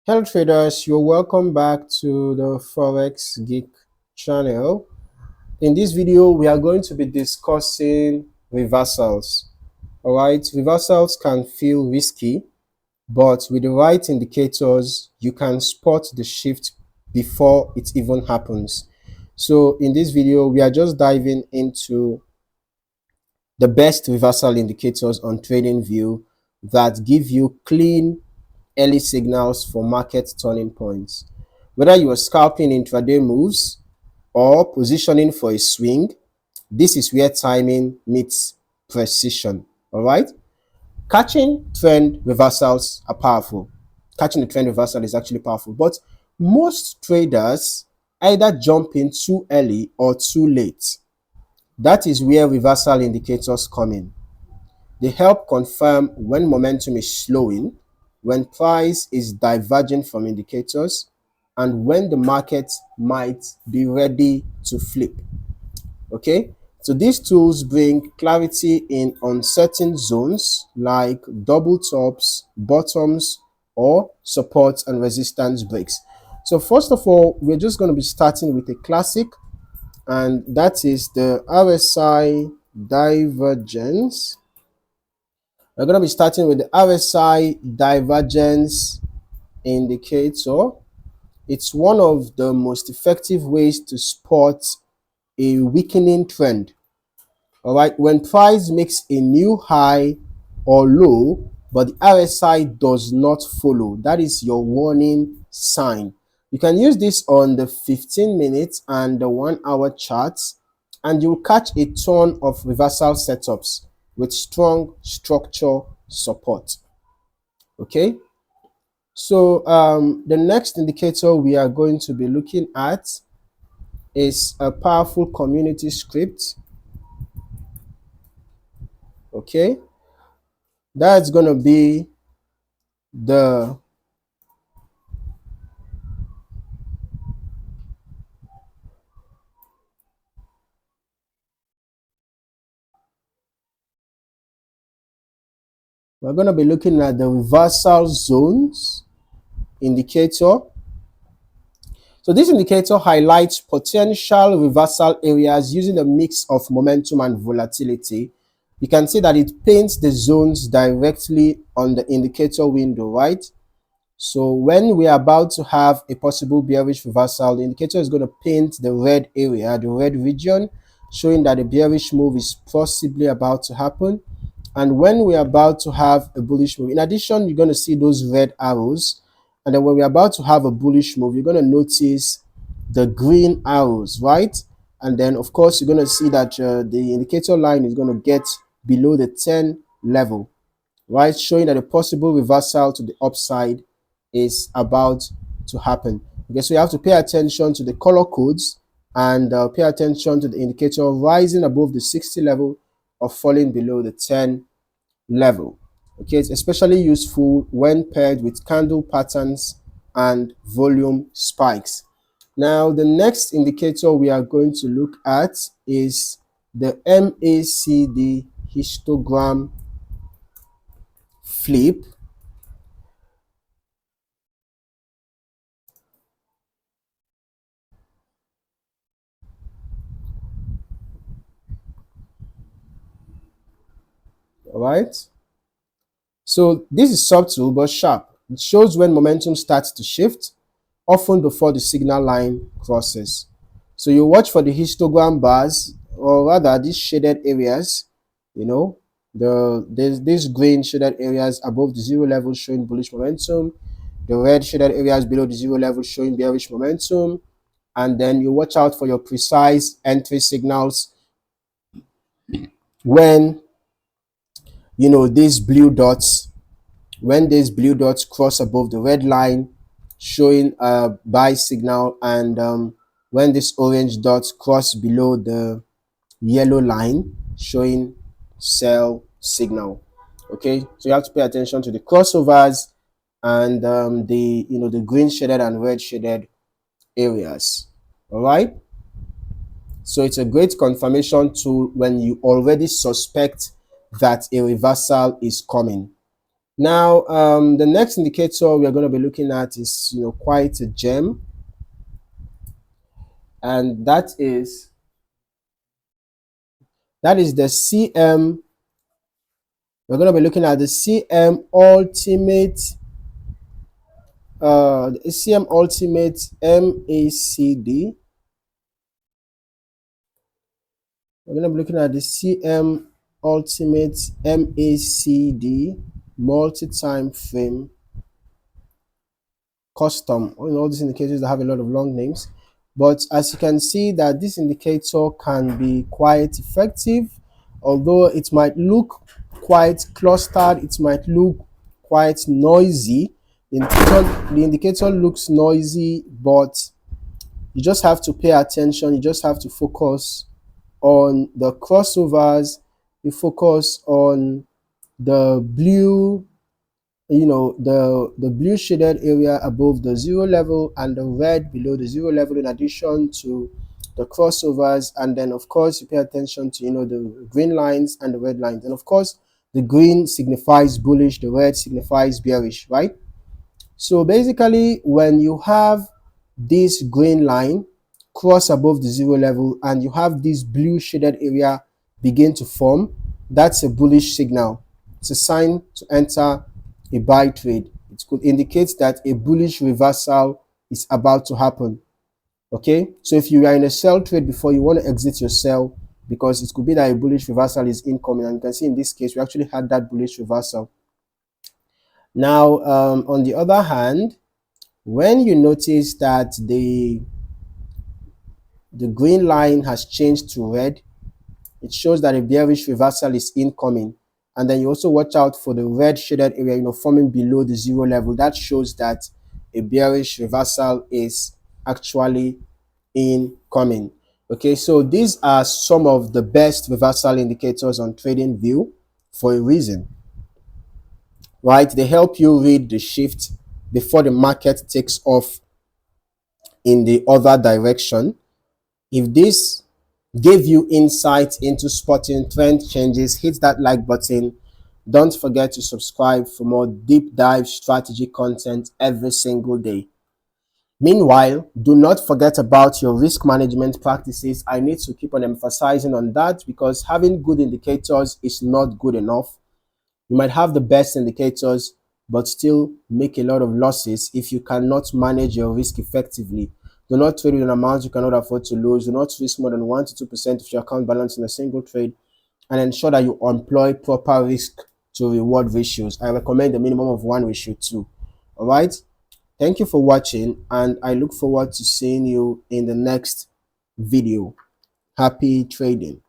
Hello traders, you're welcome back to the Forex Geek channel. In this video, we are going to be discussing reversals. Alright, reversals can feel risky, but with the right indicators, you can spot the shift before it even happens. So in this video, we are just diving into the best reversal indicators on TradingView that give you clean early signals for market turning points. Whether you are scalping intraday moves or positioning for a swing, this is where timing meets precision. All right. Catching trend reversals are powerful. Catching the trend reversal is actually powerful, but most traders either jump in too early or too late. That is where reversal indicators come in. They help confirm when momentum is slowing, when price is diverging from indicators, and when the market might be ready to flip. Okay, so these tools bring clarity in uncertain zones like double tops, bottoms, or support and resistance breaks. So first of all, we're just going to be starting with a classic, and that is the RSI divergence. We're going to be starting with the RSI divergence indicator. It's one of the most effective ways to spot a weakening trend. All right, when price makes a new high or low, but the RSI does not follow, that is your warning sign. You can use this on the 15 minutes and the 1 hour charts, and you'll catch a ton of reversal setups with strong structure support. Okay, so the next indicator we are going to be looking at is a powerful community script. Okay, that's going to be the we're going to be looking at the reversal zones indicator. So this indicator highlights potential reversal areas using a mix of momentum and volatility. You can see that it paints the zones directly on the indicator window, right? So when we are about to have a possible bearish reversal, the indicator is going to paint the red area, the red region, showing that a bearish move is possibly about to happen. And when we're about to have a bullish move, in addition, you're going to see those red arrows. And then when we're about to have a bullish move, you're going to notice the green arrows, right? And then, of course, you're going to see that the indicator line is going to get below the 10 level, right? Showing that a possible reversal to the upside is about to happen. Okay, so you have to pay attention to the color codes and pay attention to the indicator rising above the 60 level or falling below the 10 level. Okay, it's especially useful when paired with candle patterns and volume spikes. Now, the next indicator we are going to look at is the MACD histogram flip. All right. So this is subtle but sharp. It shows when momentum starts to shift, often before the signal line crosses. So you watch for the histogram bars, or rather these shaded areas, you know, there's these green shaded areas above the zero level showing bullish momentum, the red shaded areas below the zero level showing bearish momentum, and then you watch out for your precise entry signals when these blue dots, when these blue dots cross above the red line showing a buy signal, and when these orange dots cross below the yellow line showing sell signal. Okay, so you have to pay attention to the crossovers and the green shaded and red shaded areas. All right, so it's a great confirmation tool when you already suspect that a reversal is coming. Now, the next indicator we are going to be looking at is, quite a gem, and that is the CM. We're going to be looking at the CM Ultimate, the CM Ultimate MACD. We're going to be looking at the CM Ultimate MACD multi-time frame custom. All these indicators that have a lot of long names, but as you can see that this indicator can be quite effective, although it might look quite clustered, it might look quite noisy. The indicator looks noisy, but you just have to pay attention. You just have to focus on the crossovers. You focus on the blue, the blue shaded area above the zero level and the red below the zero level, in addition to the crossovers. And then of course you pay attention to the green lines and the red lines, and of course the green signifies bullish, the red signifies bearish, right? So basically, when you have this green line cross above the zero level and you have this blue shaded area begin to form, that's a bullish signal. It's a sign to enter a buy trade. It could indicate that a bullish reversal is about to happen. Okay, so if you are in a sell trade before, you want to exit your sell, because it could be that a bullish reversal is incoming, and you can see in this case we actually had that bullish reversal. Now, on the other hand, when you notice that the green line has changed to red, it shows that a bearish reversal is incoming. And then you also watch out for the red shaded area, forming below the zero level. That shows that a bearish reversal is actually incoming. Okay, so these are some of the best reversal indicators on TradingView for a reason, right? They help you read the shift before the market takes off in the other direction. If this gave you insight into spotting trend changes, hit that like button. Don't forget to subscribe for more deep dive strategy content every single day. Meanwhile, do not forget about your risk management practices. I need to keep on emphasizing on that, because having good indicators is not good enough. You might have the best indicators but still make a lot of losses if you cannot manage your risk effectively. Do not trade with an amount you cannot afford to lose. Do not risk more than 1 to 2% of your account balance in a single trade, and ensure that you employ proper risk to reward ratios. I recommend a minimum of 1:2. All right. Thank you for watching, and I look forward to seeing you in the next video. Happy trading.